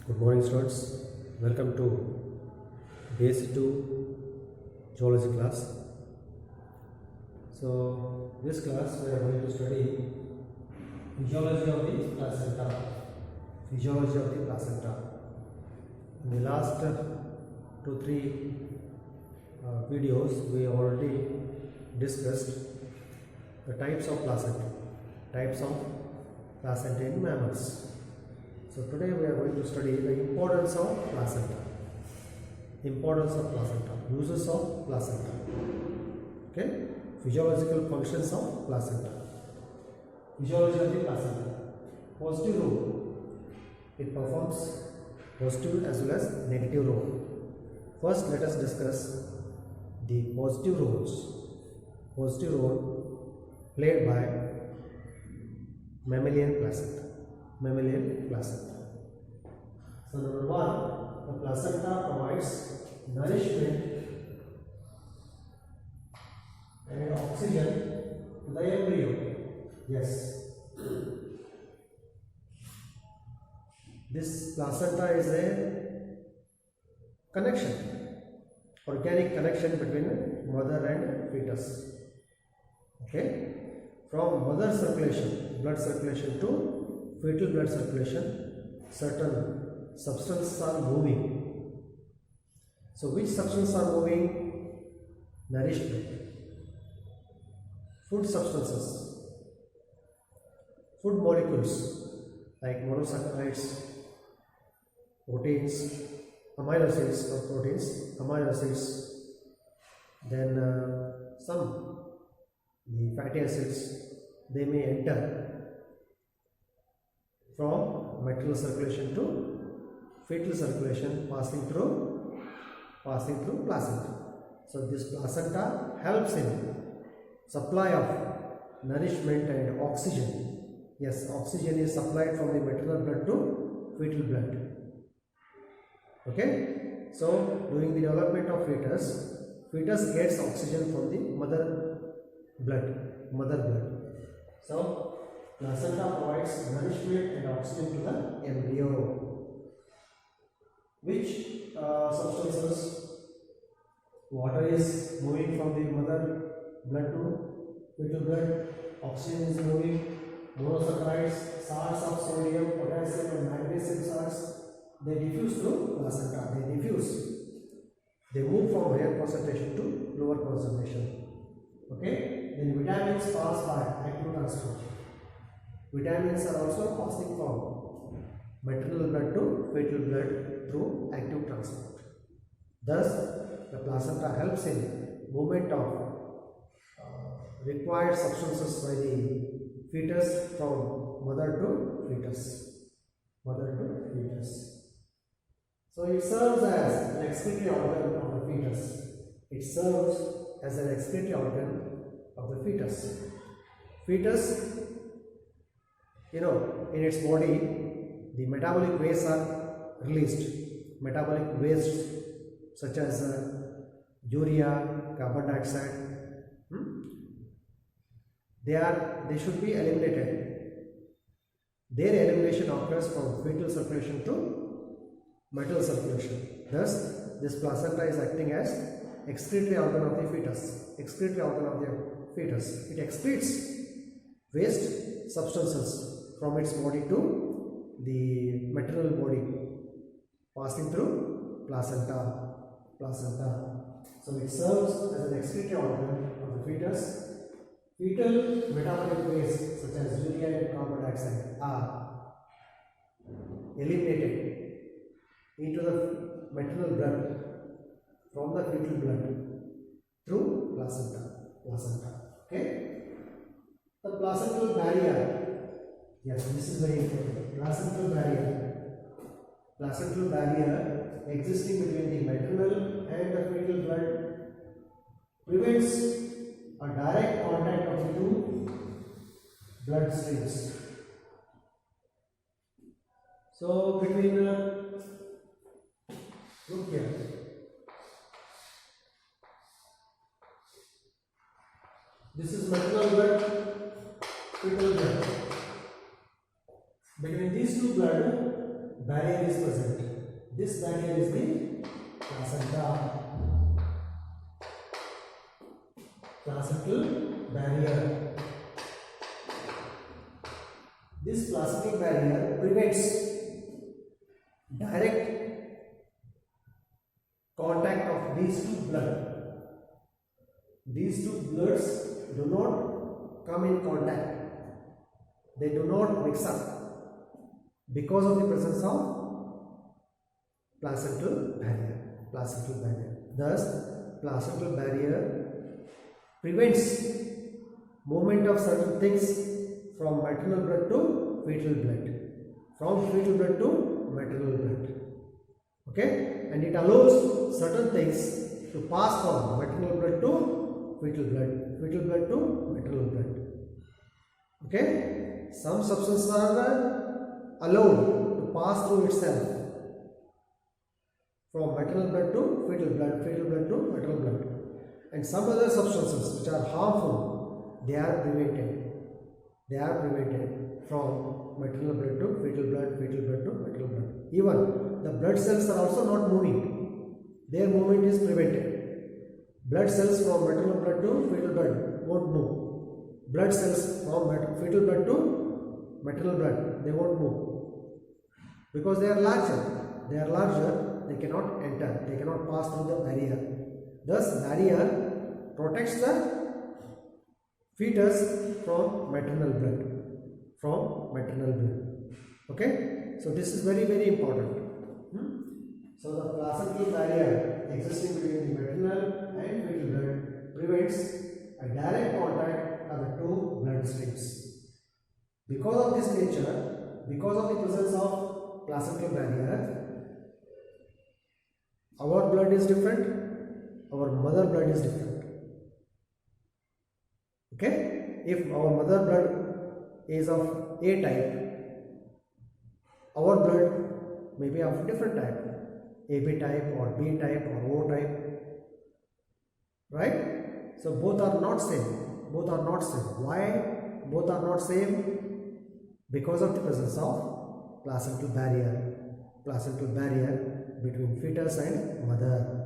Good morning, students. Welcome to Basic 2 Geology class. So, this class we are going to study physiology of the placenta. Physiology of the placenta. In the last 2-3 videos, we already discussed the types of placenta. Types of placenta in mammals. So today we are going to study the importance of placenta. Importance of placenta. Uses of placenta. Okay. Physiological functions of placenta. Physiology of the placenta. Positive role. It performs positive as well as negative role. First, let us discuss the positive roles. Positive role played by mammalian placenta. Mammalian placenta. So number one, the placenta provides nourishment and oxygen to the embryo. Yes. This placenta is a connection, organic connection between mother and fetus. Okay. From mother circulation, blood circulation to fetal blood circulation, certain substances are moving. So which substances are moving? Nourishment, food substances, food molecules like monosaccharides, proteins, amino acids, not proteins, amino acids, then the fatty acids, they may enter from maternal circulation to fetal circulation, passing through placenta. So this placenta helps in supply of nourishment and oxygen. Yes, oxygen is supplied from the maternal blood to fetal blood. Okay. So during the development of fetus gets oxygen from the mother blood. So placenta provides nourishment and oxygen to the embryo. Which substances? Water is moving from the mother blood to fetal blood. Oxygen is moving. Monosaccharides, salts of sodium, potassium and magnesium salts, they diffuse through placenta. They move from higher concentration to lower concentration. Okay. Then vitamins pass by active transport. Vitamins are also passing from maternal blood to fetal blood through active transport. Thus, the placenta helps in movement of required substances by the fetus from mother to fetus. So it serves as an excretory organ of the fetus. Fetus, in its body, the metabolic wastes are released. Metabolic wastes such as urea, carbon dioxide, they should be eliminated. Their elimination occurs from fetal circulation to maternal circulation. Thus, this placenta is acting as excretory organ of the fetus. It excretes waste substances from its body to the maternal body, passing through placenta. So it serves as an excretory organ of the fetus. Fetal metabolic waste such as urea and carbon dioxide are eliminated into the maternal blood from the fetal blood through placenta. Okay. The placental barrier. Yes, this is very important. Placental barrier existing between the maternal and the fetal blood prevents a direct contact of the two blood streams. So between look here. This is maternal blood, fetal blood. Between these two blood, barrier is present. This barrier is the placenta. Placental barrier. This placental barrier prevents direct contact of these two blood. These two bloods do not come in contact. They do not mix up because of the presence of placental barrier. Placental barrier. Thus, placental barrier prevents movement of certain things from maternal blood to fetal blood, from fetal blood to maternal blood. Okay, and it allows certain things to pass from maternal blood to fetal blood to maternal blood. Okay, some substances are allowed to pass through itself from maternal blood to fetal blood to maternal blood. And some other substances which are harmful, they are prevented. They are prevented from maternal blood to fetal blood to maternal blood. Even the blood cells are also not moving. Their movement is prevented. Blood cells from maternal blood to fetal blood won't move. Blood cells from fetal blood to maternal blood, they won't move. Because they are larger. They are larger, they cannot enter. They cannot pass through the barrier. Thus, barrier protects the fetus from maternal blood. Okay, so this is very, very important. So the placental barrier existing between the maternal and fetal blood prevents a direct contact of the two blood streams. Because of this nature, because of the presence of placental barrier, our blood is different. Our mother blood is different. Okay? If our mother blood is of A type, our blood may be of different type, AB type or B type or O type. Right? So both are not same. Both are not same. Why both are not same? Because of the presence of placental barrier. Placental barrier between fetus and mother.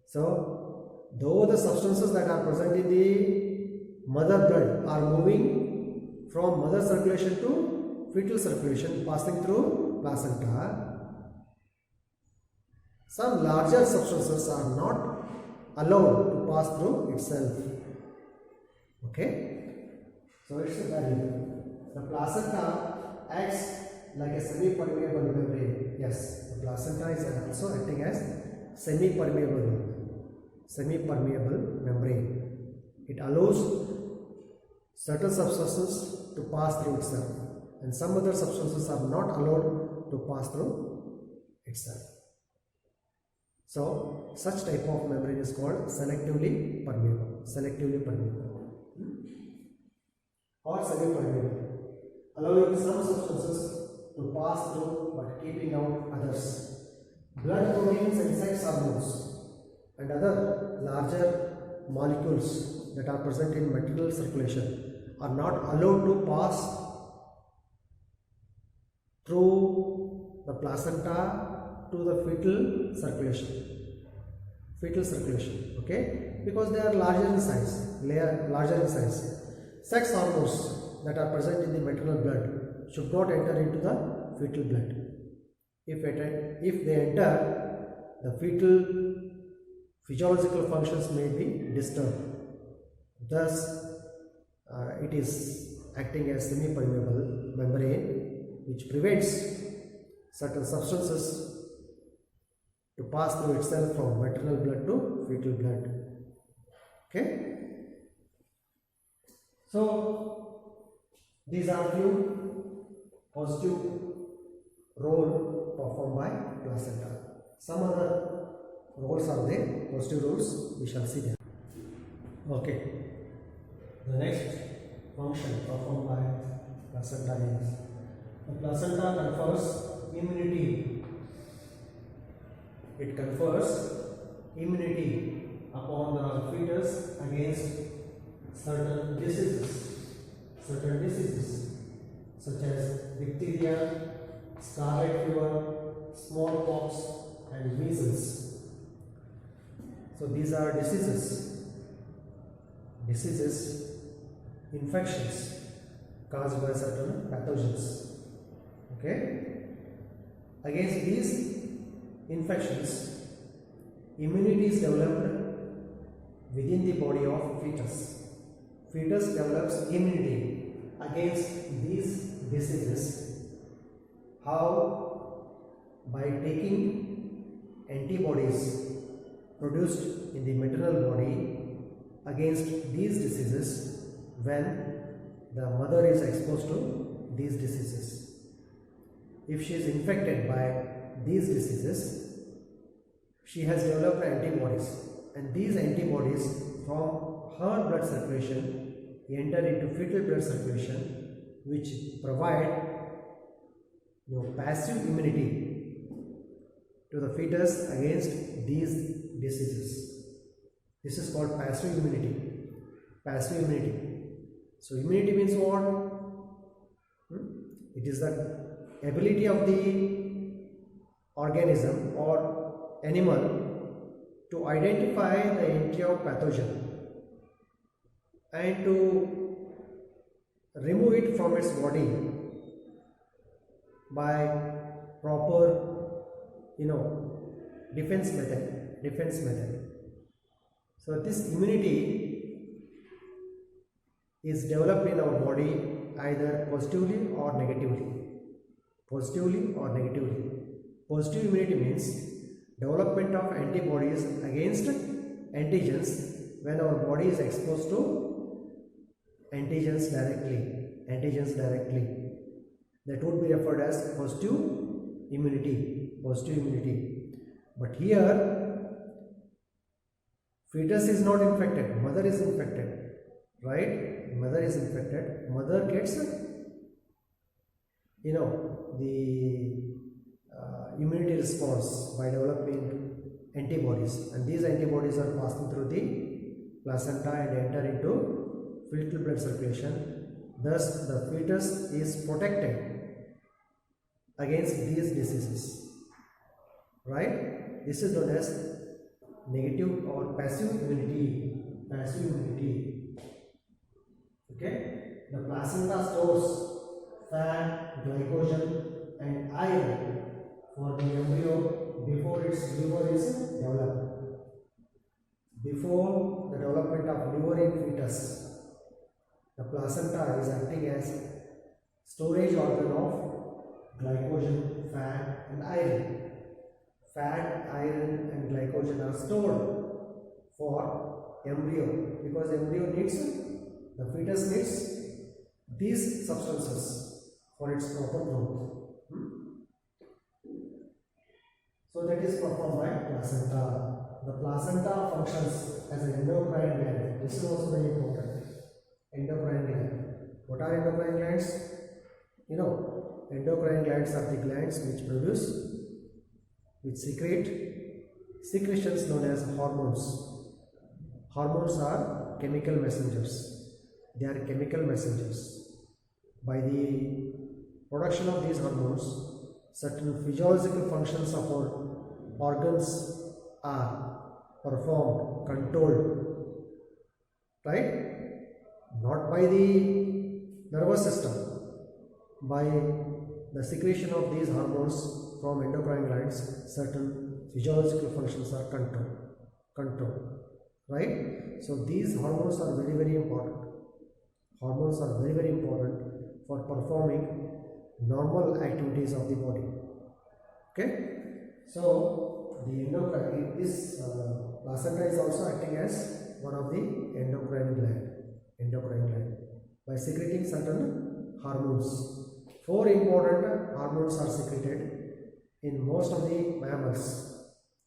So, though the substances that are present in the mother blood are moving from mother circulation to fetal circulation, passing through placenta, some larger substances are not allowed to pass through itself. Okay? So, it's a barrier. The placenta acts like a semi-permeable membrane. Yes, the placenta is also acting as semi-permeable membrane. It allows certain substances to pass through itself, and some other substances are not allowed to pass through itself. So such type of membrane is called selectively permeable or semi-permeable, allowing some substances to pass through but keeping out others. Blood proteins and sex hormones and other larger molecules that are present in maternal circulation are not allowed to pass through the placenta to the fetal circulation, okay, because they are larger in size. Sex hormones that are present in the maternal blood should not enter into the fetal blood. If they enter, the fetal physiological functions may be disturbed. Thus, it is acting as semi-permeable membrane, which prevents certain substances to pass through itself from maternal blood to fetal blood. Okay? So, these are few positive role performed by placenta. Some other roles are there, positive roles, we shall see them. Okay. The next function performed by placenta is the placenta confers immunity. It confers immunity upon the fetus against certain diseases such as diphtheria, scarlet fever, smallpox, and measles. So these are diseases, infections caused by certain pathogens. Okay? Against these infections, immunity is developed within the body of fetus. Fetus develops immunity against these diseases. How? By taking antibodies produced in the maternal body against these diseases when the mother is exposed to these diseases. If she is infected by these diseases, she has developed antibodies, and these antibodies from her blood circulation enter into fetal blood circulation, which provide passive immunity to the fetus against these diseases. This is called passive immunity. Passive immunity. So immunity means what? It is the ability of the organism or animal to identify the entry of pathogen and to remove it from its body by proper defense method. So this immunity is developed in our body either positively or negatively. Positive immunity means development of antibodies against antigens when our body is exposed to antigens directly. That would be referred as positive immunity. But here fetus is not infected, mother is infected, right? Mother is infected, mother gets the immunity response by developing antibodies, and these antibodies are passing through the placenta and enter into fetal blood circulation. Thus the fetus is protected against these diseases, right? This is known as negative or passive immunity. Okay, the placenta stores fat, glycogen, and iron for the embryo before its liver is developed. Before the development of liver in fetus, the placenta is acting as storage organ of glycogen, fat, and iron. Fat, iron, and glycogen are stored for embryo because embryo needs, the fetus needs these substances for its proper growth. So that is performed by placenta. The placenta functions as an endocrine gland. This is also very important. Endocrine gland. What are endocrine glands? Endocrine glands are the glands which secrete secretions known as hormones. Hormones are chemical messengers. They are chemical messengers. By the production of these hormones, certain physiological functions of our organs are performed, controlled, right? Not by the nervous system, by the secretion of these hormones from endocrine glands, certain physiological functions are controlled, right? So these hormones are very, very important. Hormones are very, very important for performing normal activities of the body. Okay, so the endocrine, this placenta is also acting as one of the endocrine gland by secreting certain hormones. 4 important hormones are secreted in most of the mammals,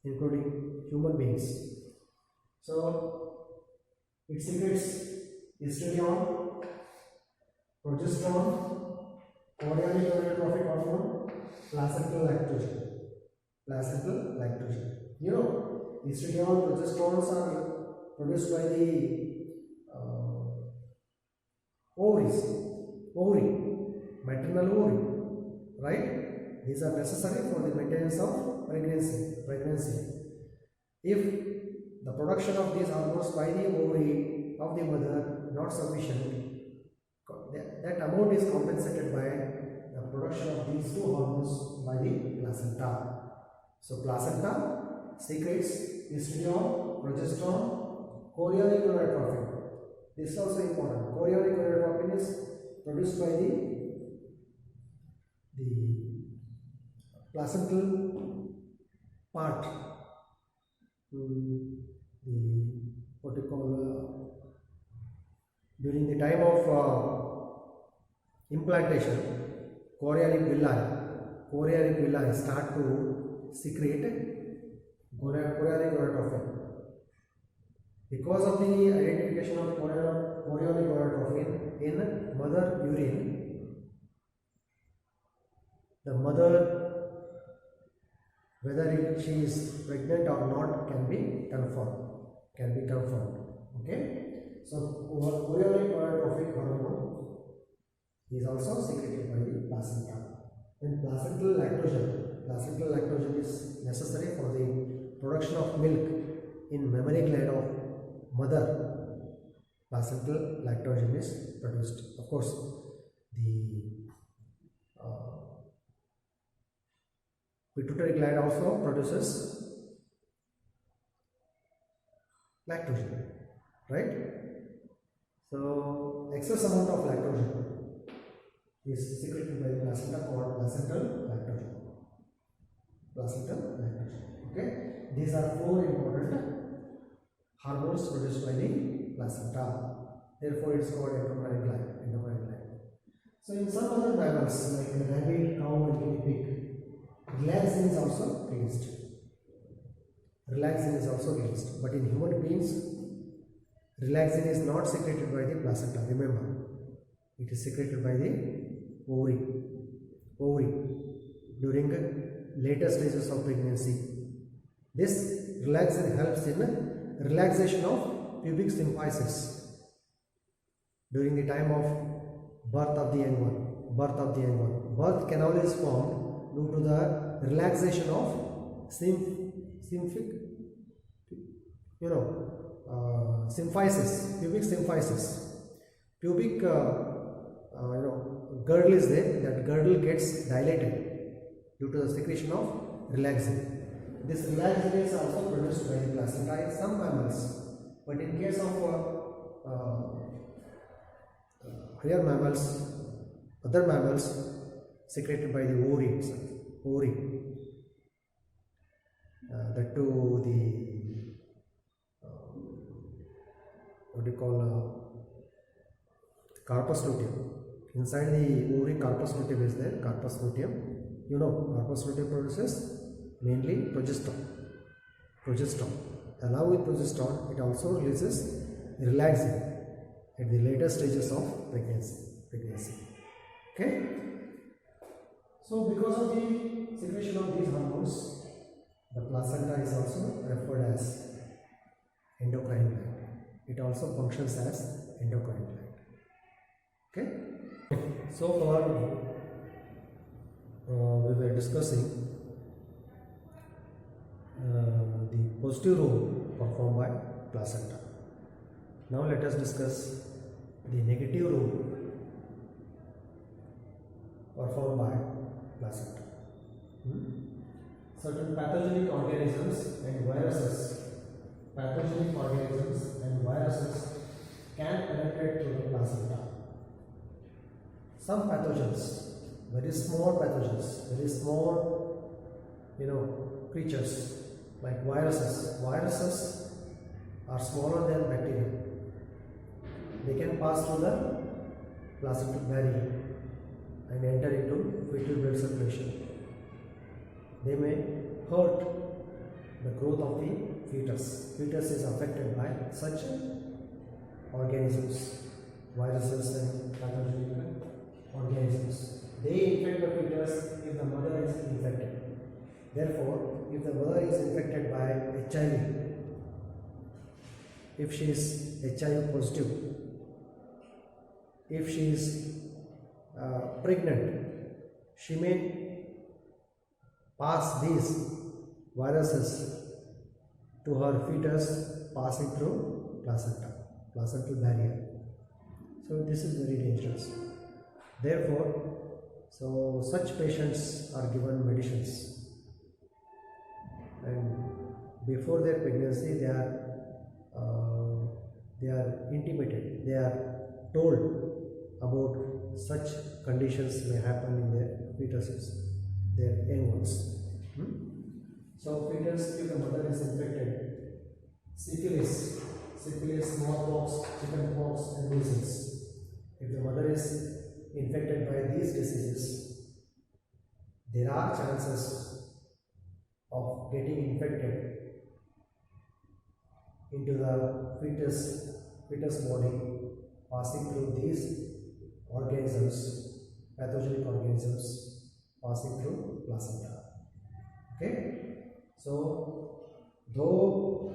including human beings. So it secretes estrogen, progesterone, chorionic gonadotrophic hormone, placental lactogen. Estrogen, progesterones are produced by the ovary, maternal ovary, right? These are necessary for the maintenance of pregnancy. If the production of these hormones by the ovary of the mother not sufficient, that amount is compensated by the production of these two hormones by the placenta. So placenta secretes estradiol, progesterone, chorionic gonadotropin. This is also important. Chorionic gonadotropin is produced by the placental part, the what you call during the time of implantation, chorionic villi start to secrete chorionic gonadotropin. Because of the identification of chorionic gonadotropin in mother urine, the mother, whether she is pregnant or not, can be confirmed. Okay. So chorionic gonadotropin hormone is also secreted by the placenta. Then placental lactogen is necessary for the production of milk in mammary gland of mother. Placental lactogen is produced. Of course, the pituitary gland also produces lactogen, right? So excess amount of lactogen is secreted by the placenta called placental lactogen. Okay, these are four important hormones produced by the placenta. Therefore, it's called endocrine gland. So, in some other mammals like rabbit, cow, and guinea pig, relaxin is also released. But in human beings, relaxin is not secreted by the placenta. Remember, it is secreted by the ovary during later stages of pregnancy. This relaxin helps in relaxation of pubic symphysis during the time of birth of the young one. Birth canal is formed due to the relaxation of pubic symphysis. Pubic girdle is there. That girdle gets dilated due to the secretion of relaxin. This relaxin is also produced by the placenta in some mammals, but in case of other mammals, secreted by the ovary. That too, the what do you call corpus luteum. Inside the ovary, corpus luteum is there. Corpus luteum, corpus luteum produces mainly progesterone. Along with progesterone, it also releases relaxin at the later stages of pregnancy. Okay. So, because of the secretion of these hormones, the placenta is also referred as endocrine gland. It also functions as endocrine gland. Okay. So far, we were discussing the positive role performed by placenta. Now let us discuss the negative role performed by placenta. Certain pathogenic organisms and viruses can penetrate through the placenta. Some pathogens, very small creatures like viruses. Viruses are smaller than bacteria. They can pass through the placental barrier and enter into fetal blood circulation. They may hurt the growth of the fetus. Fetus is affected by such organisms, viruses and pathogenic organisms. They infect the fetus if the mother is infected. Therefore, if the mother is infected by HIV, if she is HIV positive, if she is pregnant, she may pass these viruses to her fetus passing through placental barrier. So this is very dangerous. Therefore, so such patients are given medicines, and before their pregnancy they are intimated, they are told about such conditions may happen in their fetuses, their young ones. So fetus, if the mother is infected, syphilis, smallpox, chickenpox and measles, if the mother is infected by these diseases, there are chances of getting infected into the fetus body, passing through these organisms, pathogenic organisms, passing through placenta. Okay, so though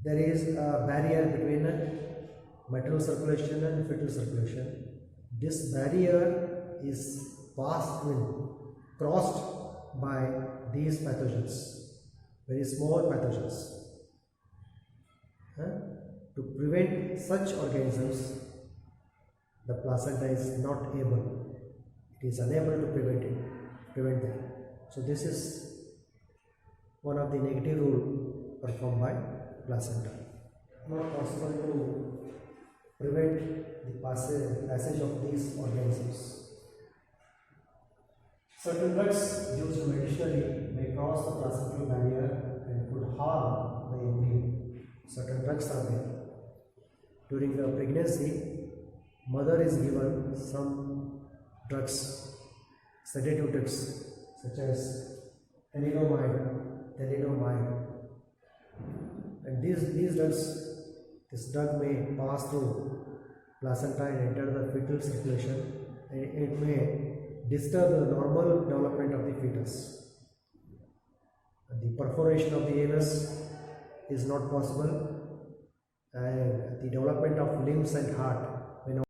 there is a barrier between maternal circulation and fetal circulation, this barrier is crossed by these pathogens, very small pathogens. To prevent such organisms, the placenta is not able, it is unable to prevent them. So this is one of the negative rule performed by placenta. Not possible to prevent the passage of these organisms. Certain drugs used medicinally may cross the placental barrier and could harm the embryo. Certain drugs are there. During the pregnancy, mother is given some drugs, sedative drugs such as thalidomide, and this drug may pass through placenta and enter the fetal circulation, and it may disturb the normal development of the fetus. The perforation of the anus is not possible, and the development of limbs and heart